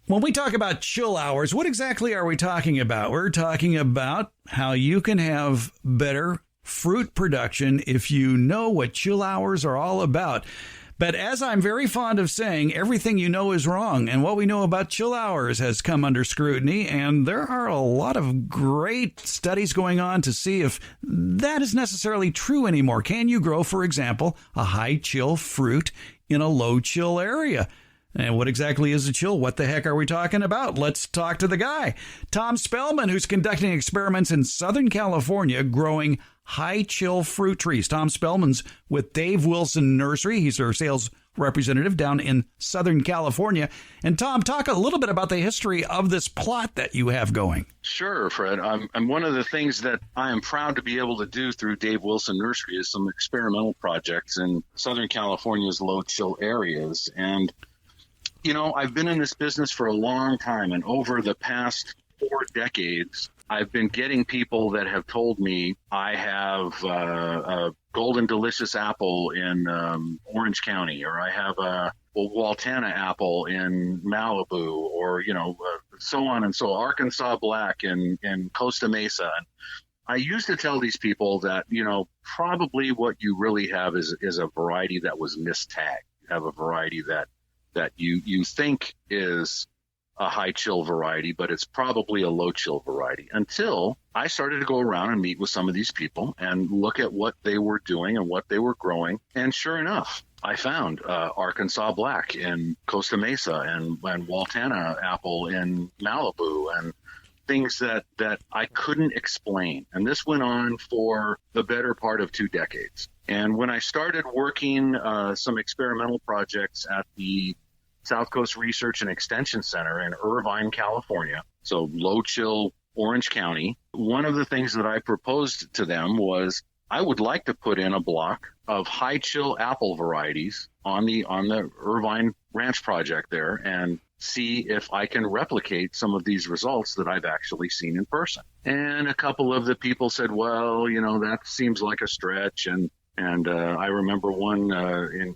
When we talk about chill hours, what exactly are we talking about? We're talking about how you can have better fruit production if you know what chill hours are all about. But as I'm very fond of saying, everything you know is wrong. And what we know about chill hours has come under scrutiny. And there are a lot of great studies going on to see if that is necessarily true anymore. Can you grow, for example, a high chill fruit in a low chill area? And what exactly is a chill? What the heck are we talking about? Let's talk to the guy, Tom Spellman, who's conducting experiments in Southern California growing high chill fruit trees. Tom Spellman's with Dave Wilson Nursery. He's our sales representative down in Southern California. And Tom, talk a little bit about the history of this plot that you have going. Sure, Fred. I'm one of the things that I am proud to be able to do through Dave Wilson Nursery is some experimental projects in Southern California's low chill areas. And you know, I've been in this business for a long time, and over the past 4 decades, I've been getting people that have told me I have a golden delicious apple in Orange County, or I have a Waltana apple in Malibu, or, you know, so on and so on, Arkansas Black in Costa Mesa. And I used to tell these people that, you know, probably what you really have is a variety that was mistagged. You have a variety that you think is a high chill variety, but it's probably a low chill variety, until I started to go around and meet with some of these people and look at what they were doing and what they were growing. And sure enough, I found Arkansas Black in Costa Mesa and Waltana apple in Malibu, and things that I couldn't explain. And this went on for the better part of 2 decades. And when I started working some experimental projects at the South Coast Research and Extension Center in Irvine, California, so low chill Orange County, one of the things that I proposed to them was I would like to put in a block of high chill apple varieties on the Irvine Ranch project there and see if I can replicate some of these results that I've actually seen in person. And a couple of the people said, well, you know, that seems like a stretch. And I remember one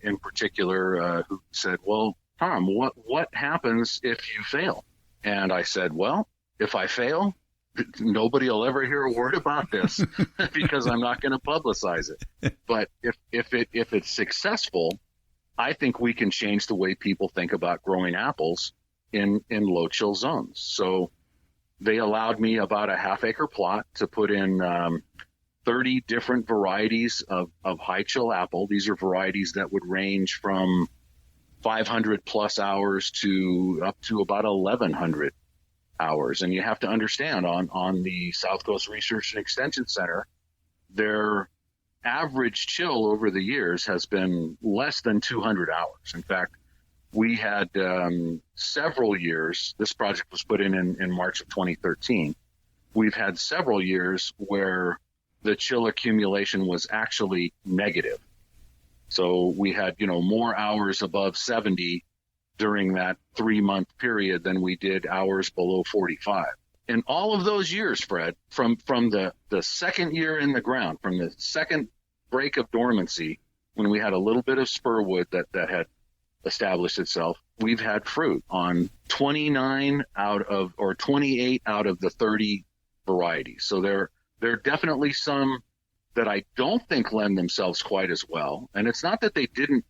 in particular who said, well, Tom, what happens if you fail? And I said, well, if I fail, nobody will ever hear a word about this because I'm not going to publicize it. But if it's successful, I think we can change the way people think about growing apples in low chill zones. So they allowed me about a half-acre plot to put in 30 different varieties of high chill apple. These are varieties that would range from 500 plus hours to up to about 1,100 hours. And you have to understand on the South Coast Research and Extension Center, their average chill over the years has been less than 200 hours. In fact, we had several years, this project was put in March of 2013. We've had several years where the chill accumulation was actually negative. So we had, you know, more hours above 70 during that 3-month period than we did hours below 45. In all of those years, Fred, from the second year in the ground, from the second break of dormancy, when we had a little bit of spurwood that had established itself, we've had fruit on 28 out of the 30 varieties. So there are definitely some that I don't think lend themselves quite as well. And it's not that they didn't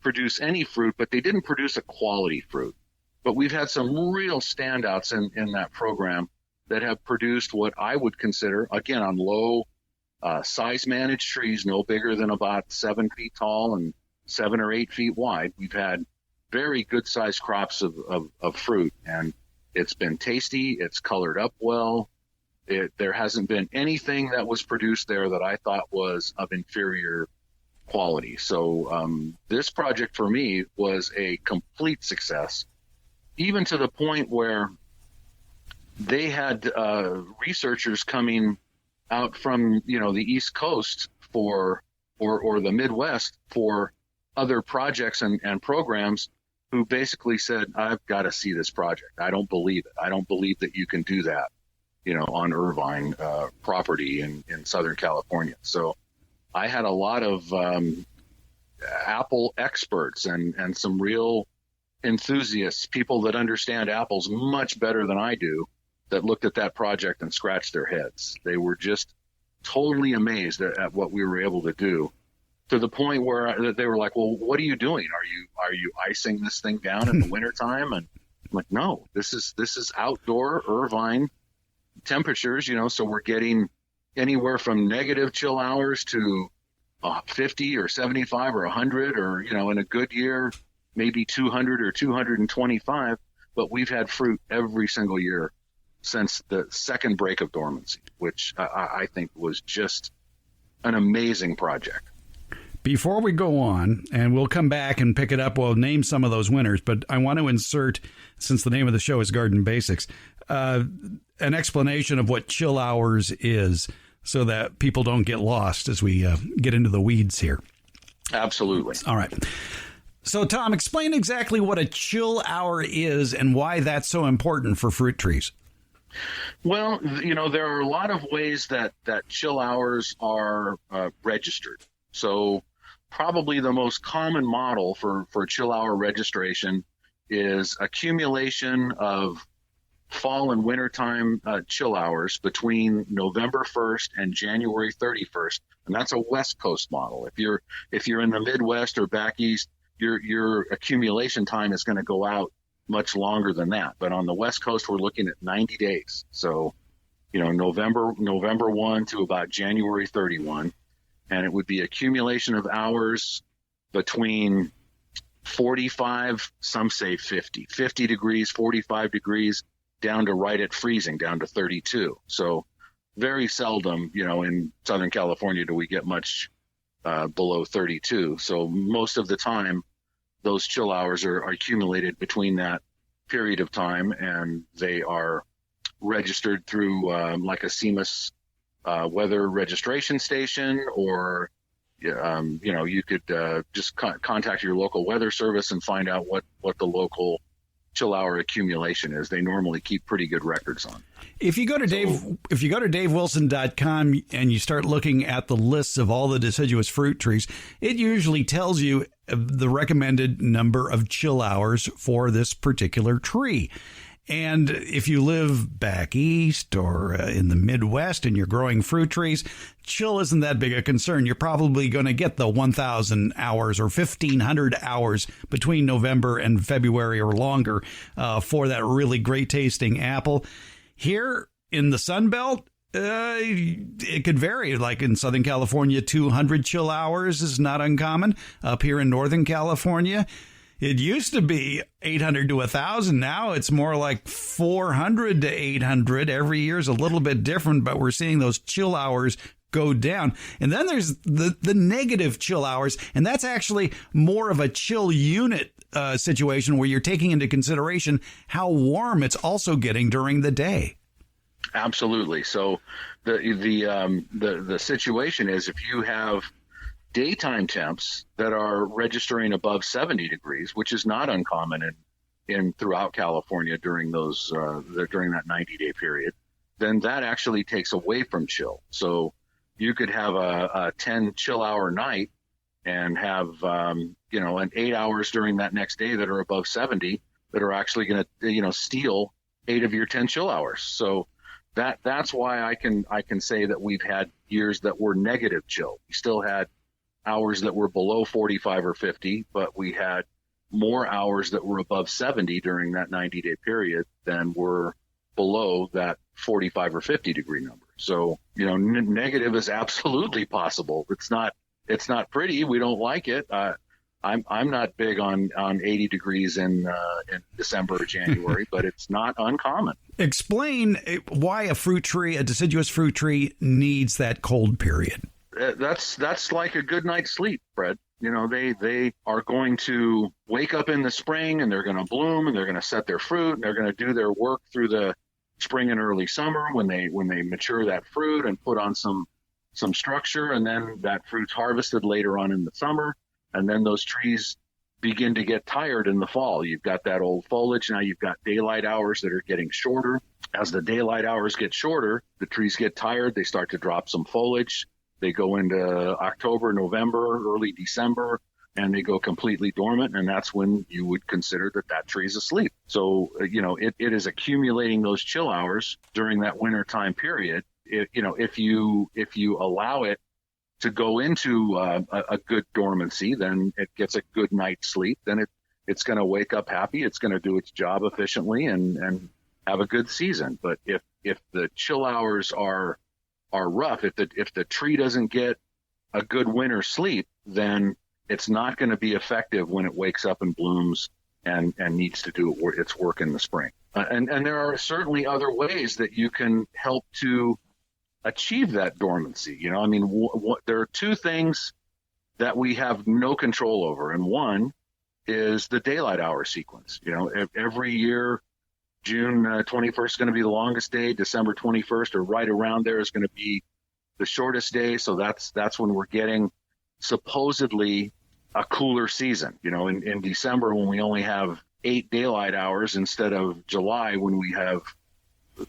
produce any fruit, but they didn't produce a quality fruit. But we've had some real standouts in that program that have produced what I would consider, again, on low size managed trees, no bigger than about 7 feet tall and 7 or 8 feet wide. We've had very good sized crops of fruit, and it's been tasty. It's colored up well. There hasn't been anything that was produced there that I thought was of inferior quality. So this project for me was a complete success, even to the point where they had researchers coming out from, you know, the East Coast or the Midwest for other projects and programs who basically said, I've got to see this project. I don't believe it. I don't believe that you can do that, you know, on Irvine property in Southern California. So I had a lot of Apple experts and some real enthusiasts, people that understand apples much better than I do, that looked at that project and scratched their heads. They were just totally amazed at what we were able to do, to the point where they were like, well, what are you doing? Are you icing this thing down in the wintertime? And I'm like, no, this is outdoor Irvine temperatures, so we're getting anywhere from negative chill hours to 50 or 75 or 100, or, in a good year, maybe 200 or 225. But we've had fruit every single year since the second break of dormancy, which I think was just an amazing project. Before we go on, and we'll come back and pick it up, we'll name some of those winners, but I want to insert, since the name of the show is Garden Basics, an explanation of what chill hours is, so that people don't get lost as we get into the weeds here. Absolutely. All right. So, Tom, explain exactly what a chill hour is and why that's so important for fruit trees. Well, there are a lot of ways that chill hours are registered. So probably the most common model for chill hour registration is accumulation of fall and wintertime chill hours between November 1st and January 31st. And that's a West Coast model. If you're in the Midwest or back east, your accumulation time is going to go out much longer than that. But on the West Coast, we're looking at 90 days. So, November 1 to about January 31. And it would be accumulation of hours between 45, some say 50 degrees, 45 degrees, down to right at freezing, down to 32. So very seldom, in Southern California do we get much below 32. So most of the time, those chill hours are accumulated between that period of time, and they are registered through like a CMIS weather registration station, or you could just contact your local weather service and find out what the local chill hour accumulation is. They normally keep pretty good records on. If you go to davewilson.com and you start looking at the lists of all the deciduous fruit trees, it usually tells you the recommended number of chill hours for this particular tree. And if you live back east or in the Midwest and you're growing fruit trees, chill isn't that big a concern. You're probably going to get the 1,000 hours or 1,500 hours between November and February or longer for that really great tasting apple. Here in the Sun Belt, it could vary. Like in Southern California, 200 chill hours is not uncommon. Up here in Northern California, it used to be 800 to 1,000. Now it's more like 400 to 800. Every year is a little bit different, but we're seeing those chill hours go down. And then there's the negative chill hours, and that's actually more of a chill unit situation where you're taking into consideration how warm it's also getting during the day. Absolutely. So the situation is, if you have daytime temps that are registering above 70 degrees, which is not uncommon in throughout California during those during that 90-day period, then that actually takes away from chill. So you could have a 10 chill hour night and have an 8 hours during that next day that are above 70 that are actually going to steal 8 of your 10 chill hours. So that's why I can say that we've had years that were negative chill. We still had hours that were below 45 or 50, but we had more hours that were above 70 during that 90-day period than were below that 45 or 50 degree number. So, negative is absolutely possible. It's not pretty. We don't like it. I'm not big on 80 degrees in December or January, but it's not uncommon. Explain why a deciduous fruit tree needs that cold period. That's like a good night's sleep, Fred. They are going to wake up in the spring, and they're going to bloom, and they're going to set their fruit, and they're going to do their work through the spring and early summer when they mature that fruit and put on some structure, and then that fruit's harvested later on in the summer, and then those trees begin to get tired in the fall. You've got that old foliage. Now you've got daylight hours that are getting shorter. As the daylight hours get shorter, the trees get tired. They start to drop some foliage. They go into October, November, early December. and they go completely dormant, and that's when you would consider that tree is asleep. So, it is accumulating those chill hours during that winter time period. If you allow it to go into a good dormancy, then it gets a good night's sleep. Then it's going to wake up happy. It's going to do its job efficiently and have a good season. But if the chill hours are rough, if the tree doesn't get a good winter sleep, then it's not going to be effective when it wakes up and blooms and needs to do its work in the spring. And there are certainly other ways that you can help to achieve that dormancy. There are two things that we have no control over, and one is the daylight hour sequence. Every year, June 21st is going to be the longest day. December 21st, or right around there, is going to be the shortest day. So that's when we're getting supposedly a cooler season. In December, when we only have 8 daylight hours instead of July when we have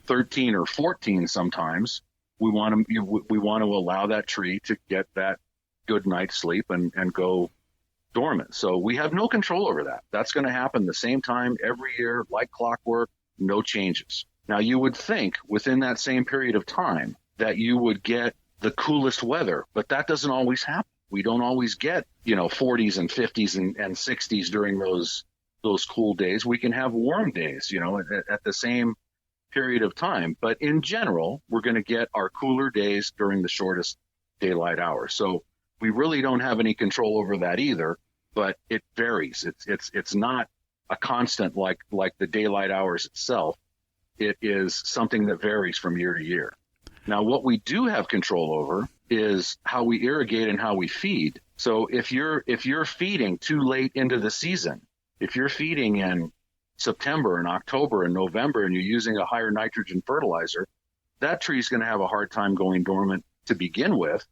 13 or 14 sometimes, we want to allow that tree to get that good night's sleep and go dormant. So we have no control over that. That's going to happen the same time every year, like clockwork, no changes. Now, you would think within that same period of time that you would get the coolest weather, but that doesn't always happen. We don't always get, 40s and 50s and 60s during those cool days. We can have warm days, at the same period of time. But in general, we're going to get our cooler days during the shortest daylight hours. So we really don't have any control over that either, but it varies. It's not a constant like the daylight hours itself. It is something that varies from year to year. Now, what we do have control over is how we irrigate and how we feed. So if you're feeding too late into the season, if you're feeding in September and October and November and you're using a higher nitrogen fertilizer, that tree's going to have a hard time going dormant to begin with.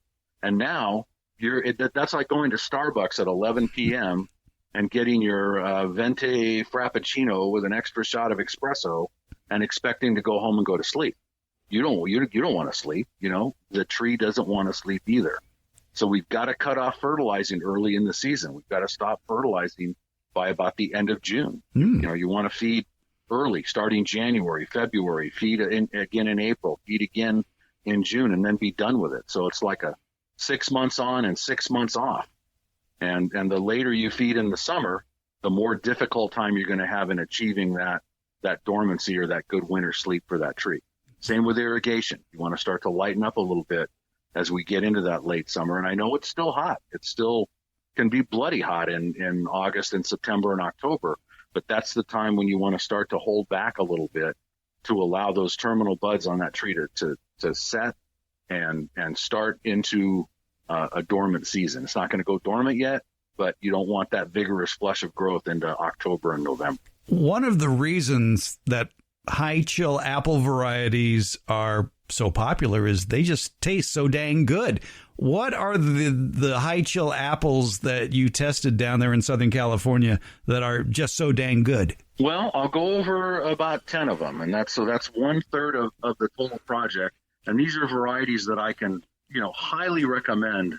And now that's like going to Starbucks at 11 p.m. and getting your venti frappuccino with an extra shot of espresso and expecting to go home and go to sleep. You don't want to sleep. The tree doesn't want to sleep either. So we've got to cut off fertilizing early in the season. We've got to stop fertilizing by about the end of June. You want to feed early, starting January, February, feed again in April, feed again in June, and then be done with it. So it's like a 6 months on and 6 months off. And the later you feed in the summer, the more difficult time you're going to have in achieving that dormancy or that good winter sleep for that tree. Same with irrigation. You want to start to lighten up a little bit as we get into that late summer. And I know it's still hot. It still can be bloody hot in August and September and October, but that's the time when you want to start to hold back a little bit to allow those terminal buds on that tree to set and start into a dormant season. It's not going to go dormant yet, but you don't want that vigorous flush of growth into October and November. One of the reasons that high chill apple varieties are so popular is they just taste so dang good. What are the high chill apples that you tested down there in Southern California that are just so dang good? Well, I'll go over about 10 of them, and that's 1/3 of the total project. And these are varieties that I can, highly recommend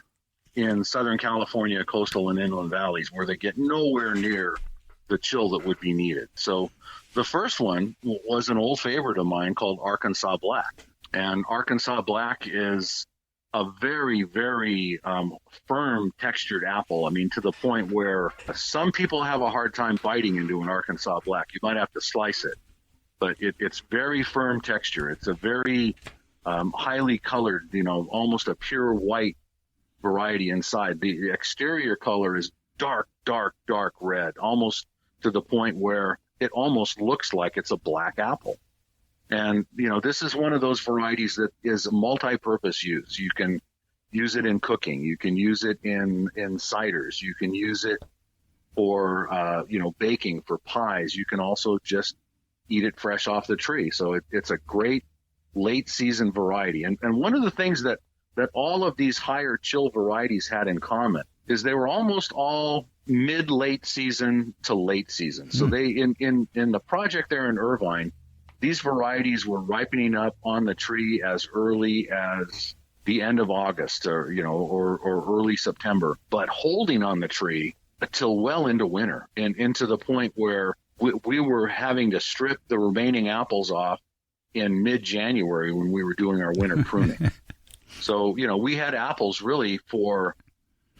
in Southern California, coastal and inland valleys, where they get nowhere near the chill that would be needed. So the first one was an old favorite of mine called Arkansas Black. And Arkansas Black is a very, very firm textured apple. I mean, to the point where some people have a hard time biting into an Arkansas Black. You might have to slice it, but it's very firm texture. It's a very highly colored, almost a pure white variety inside. The exterior color is dark, dark, dark red, almost to the point where it almost looks like it's a black apple. And, this is one of those varieties that is multi-purpose use. You can use it in cooking. You can use it in ciders. You can use it for, baking, for pies. You can also just eat it fresh off the tree. So it's a great late season variety. And one of the things that all of these higher chill varieties had in common is they were almost all mid-late season to late season. So they, in the project there in Irvine, these varieties were ripening up on the tree as early as the end of August or early September, but holding on the tree until well into winter, and into the point where we were having to strip the remaining apples off in mid-January when we were doing our winter pruning. So, we had apples really for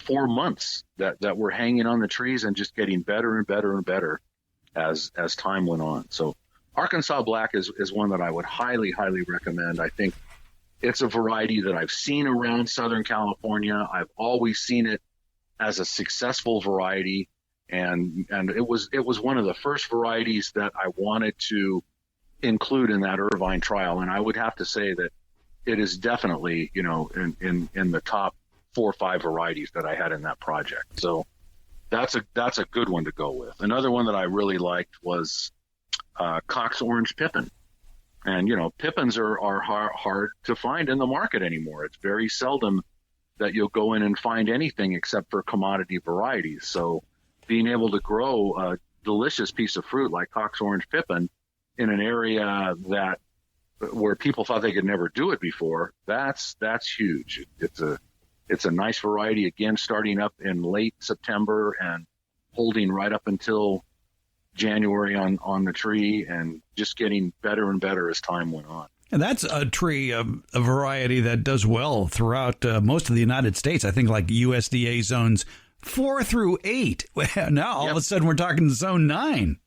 4 months that were hanging on the trees and just getting better and better and better as time went on. So Arkansas Black is one that I would highly, highly recommend. I think it's a variety that I've seen around Southern California. I've always seen it as a successful variety. And it was one of the first varieties that I wanted to include in that Irvine trial. And I would have to say that it is definitely, in the top 4 or 5 varieties that I had in that project. So that's a good one to go with. Another one that I really liked was Cox Orange Pippin. And, Pippins are hard to find in the market anymore. It's very seldom that you'll go in and find anything except for commodity varieties. So being able to grow a delicious piece of fruit like Cox Orange Pippin in an area where people thought they could never do it before, that's huge. It's a nice variety, again, starting up in late September and holding right up until January on the tree, and just getting better and better as time went on. And that's a tree, a variety that does well throughout most of the United States. I think like USDA zones 4 through 8. Now all of a sudden we're talking zone 9.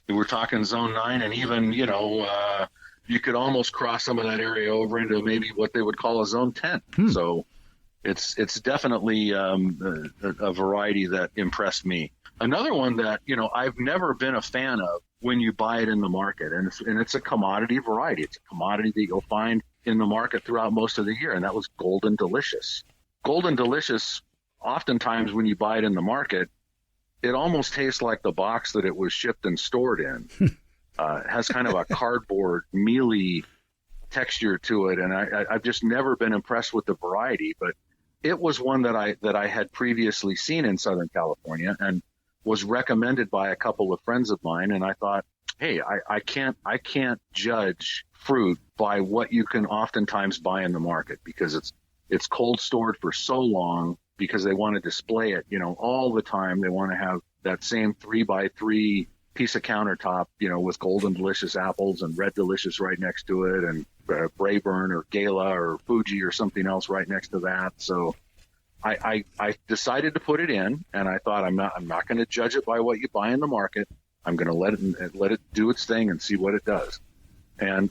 We're talking zone 9, and even, you could almost cross some of that area over into maybe what they would call a zone 10. So it's definitely a variety that impressed me. Another one that, I've never been a fan of when you buy it in the market, and it's a commodity variety. It's a commodity that you'll find in the market throughout most of the year, and that was Golden Delicious. Golden Delicious, oftentimes when you buy it in the market, it almost tastes like the box that it was shipped and stored in. It has kind of a cardboard, mealy texture to it, and I've just never been impressed with the variety. But it was one that I had previously seen in Southern California and was recommended by a couple of friends of mine. And I thought, hey, I can't judge fruit by what you can oftentimes buy in the market, because it's cold stored for so long, because they want to display it, all the time. They want to have that same 3x3 piece of countertop, with Golden Delicious apples and Red Delicious right next to it, and Brayburn or Gala or Fuji or something else right next to that. So I decided to put it in, and I thought I'm not going to judge it by what you buy in the market. I'm going to let it do its thing and see what it does. And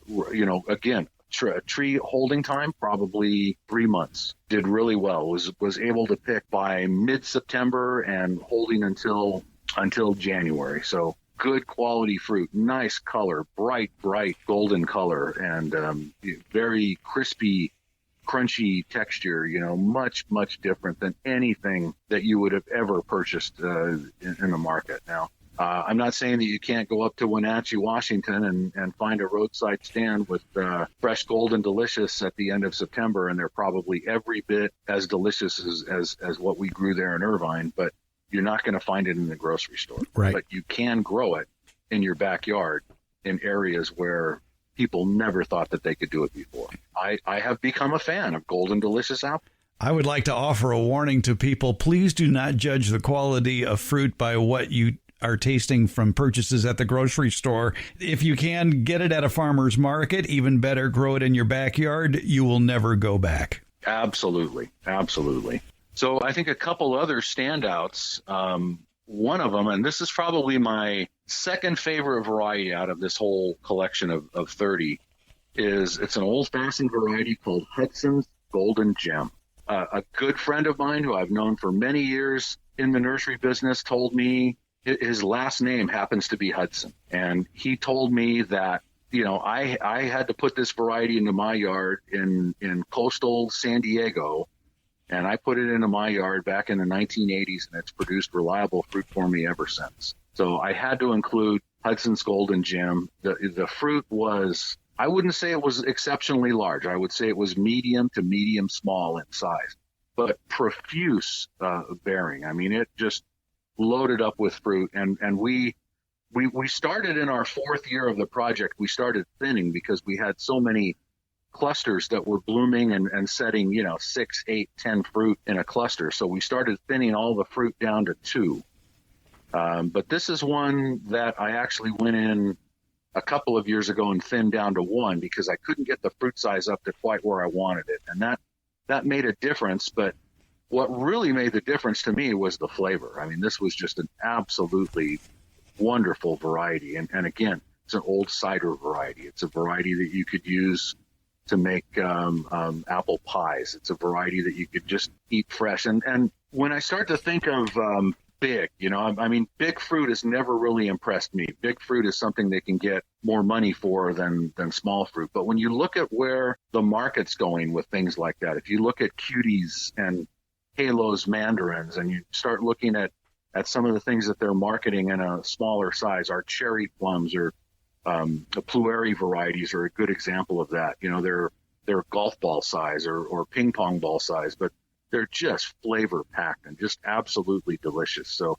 again, tree holding time probably 3 months. Did really well. Was able to pick by mid-September and holding until January. So good quality fruit, nice color, bright golden color, and very crispy, crunchy texture, much different than anything that you would have ever purchased in the market. Now, I'm not saying that you can't go up to Wenatchee, Washington and find a roadside stand with fresh Golden Delicious at the end of September, and they're probably every bit as delicious as what we grew there in Irvine, but you're not going to find it in the grocery store. Right. But you can grow it in your backyard in areas where people never thought that they could do it before. I have become a fan of Golden Delicious apple. I would like to offer a warning to people. Please do not judge the quality of fruit by what you are tasting from purchases at the grocery store. If you can get it at a farmer's market, even better, grow it in your backyard. You will never go back. Absolutely. So I think a couple other standouts, one of them, and this is probably my second favorite variety out of this whole collection of 30, it's an old-fashioned variety called Hudson's Golden Gem. A good friend of mine who I've known for many years in the nursery business told me his last name happens to be Hudson. And he told me that, I had to put this variety into my yard in coastal San Diego, and I put it into my yard back in the 1980s, and it's produced reliable fruit for me ever since. So I had to include Hudson's Golden Gem. The fruit was, I wouldn't say it was exceptionally large. I would say it was medium to medium small in size, but profuse bearing. I mean, it just loaded up with fruit. And we started in our 4th year of the project. We started thinning because we had so many clusters that were blooming and setting, 6, 8, 10 fruit in a cluster. So we started thinning all the fruit down to 2. But this is one that I actually went in a couple of years ago and thinned down to 1 because I couldn't get the fruit size up to quite where I wanted it. And that made a difference. But what really made the difference to me was the flavor. I mean, this was just an absolutely wonderful variety. And again, it's an old cider variety. It's a variety that you could use to make apple pies. It's a variety that you could just eat fresh. And when I start to think of big, I mean, big fruit has never really impressed me. Big fruit is something they can get more money for than small fruit. But when you look at where the market's going with things like that, if you look at cuties and Halo's mandarins, and you start looking at some of the things that they're marketing in a smaller size, our cherry plums or the Plueri varieties are a good example of that. They're golf ball size or ping pong ball size, but they're just flavor packed and just absolutely delicious. So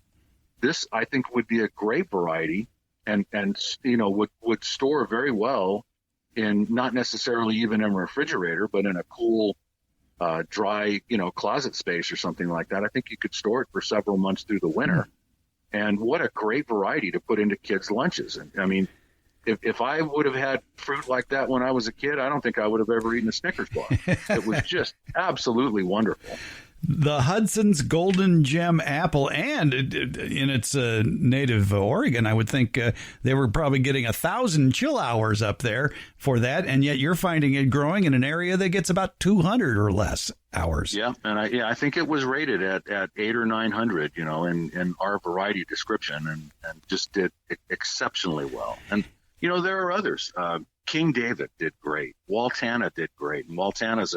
this, I think, would be a great variety and would store very well in not necessarily even in a refrigerator, but in a cool, dry, closet space or something like that. I think you could store it for several months through the winter. And what a great variety to put into kids' lunches. And I mean, if I would have had fruit like that when I was a kid, I don't think I would have ever eaten a Snickers bar. It was just absolutely wonderful. The Hudson's Golden Gem apple, and in its native Oregon, I would think they were probably getting 1,000 chill hours up there for that, and yet you're finding it growing in an area that gets about 200 or less hours. Yeah, and I think it was rated at 800 or 900, in our variety description, and just did exceptionally well. And there are others. King David did great. Waltana did great. And Waltana's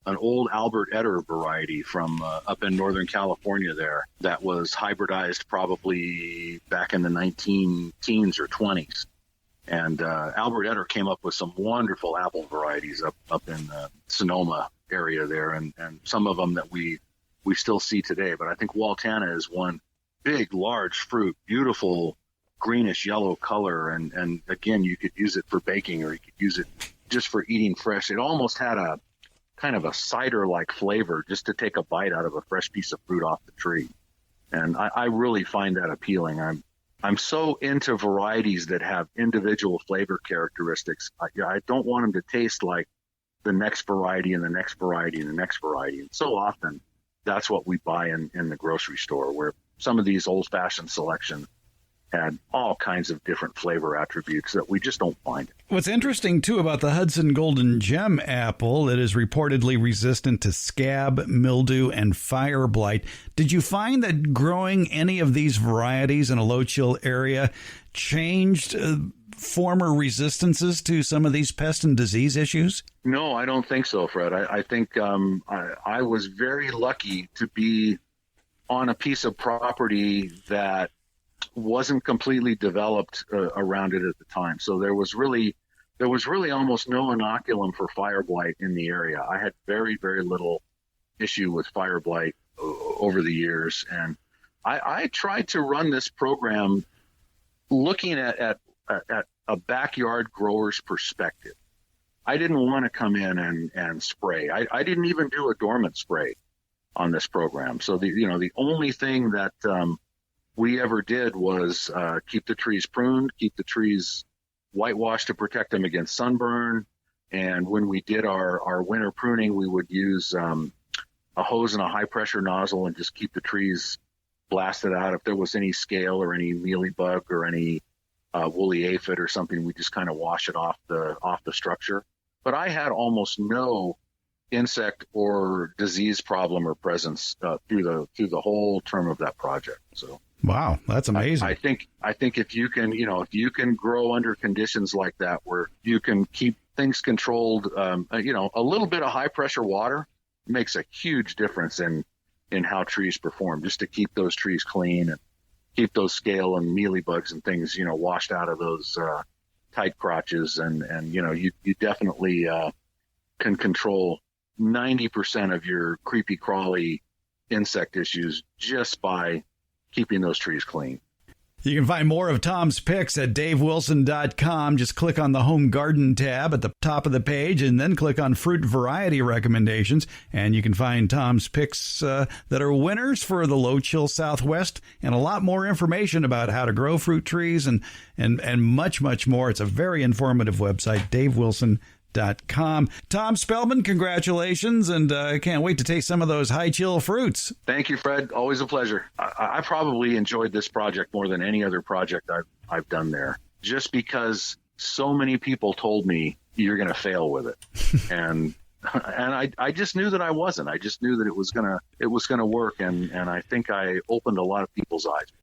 an old Albert Etter variety from up in Northern California there that was hybridized probably back in the 19-teens or 20s. And Albert Etter came up with some wonderful apple varieties up in the Sonoma area there, and some of them that we still see today. But I think Waltana is one big, large fruit, beautiful, greenish yellow color, and again, you could use it for baking or you could use it just for eating fresh. It almost had a kind of a cider-like flavor just to take a bite out of a fresh piece of fruit off the tree. And I really find that appealing. I'm so into varieties that have individual flavor characteristics. I don't want them to taste like the next variety and the next variety and the next variety. And so often that's what we buy in the grocery store, where some of these old-fashioned selections had all kinds of different flavor attributes that we just don't find. What's interesting, too, about the Hudson Golden Gem apple, it is reportedly resistant to scab, mildew, and fire blight. Did you find that growing any of these varieties in a low-chill area changed former resistances to some of these pest and disease issues? No, I don't think so, Fred. I think I was very lucky to be on a piece of property that wasn't completely developed around it at the time. So there was really almost no inoculum for fire blight in the area. I had very, very little issue with fire blight over the years. And I tried to run this program looking at a backyard grower's perspective. I didn't want to come in and spray. I didn't even do a dormant spray on this program. So the only thing that we ever did was keep the trees pruned, keep the trees whitewashed to protect them against sunburn. And when we did our winter pruning, we would use a hose and a high pressure nozzle and just keep the trees blasted out. If there was any scale or any mealybug or any woolly aphid or something, we just kind of wash it off the structure. But I had almost no insect or disease problem or presence through the whole term of that project. So. Wow, that's amazing. I think if you can grow under conditions like that where you can keep things controlled, a little bit of high pressure water makes a huge difference in how trees perform, just to keep those trees clean and keep those scale and mealybugs and things, washed out of those tight crotches. And you definitely can control 90% of your creepy crawly insect issues just by keeping those trees clean. You can find more of Tom's picks at davewilson.com. Just click on the Home Garden tab at the top of the page and then click on Fruit Variety Recommendations. And you can find Tom's picks that are winners for the low chill Southwest and a lot more information about how to grow fruit trees and much, much more. It's a very informative website, davewilson.com. Tom Spellman, congratulations, and I can't wait to taste some of those high chill fruits. Thank you, Fred. Always a pleasure. I probably enjoyed this project more than any other project I've done there, just because so many people told me you're going to fail with it, and I just knew that I wasn't. I just knew that it was gonna work, and I think I opened a lot of people's eyes.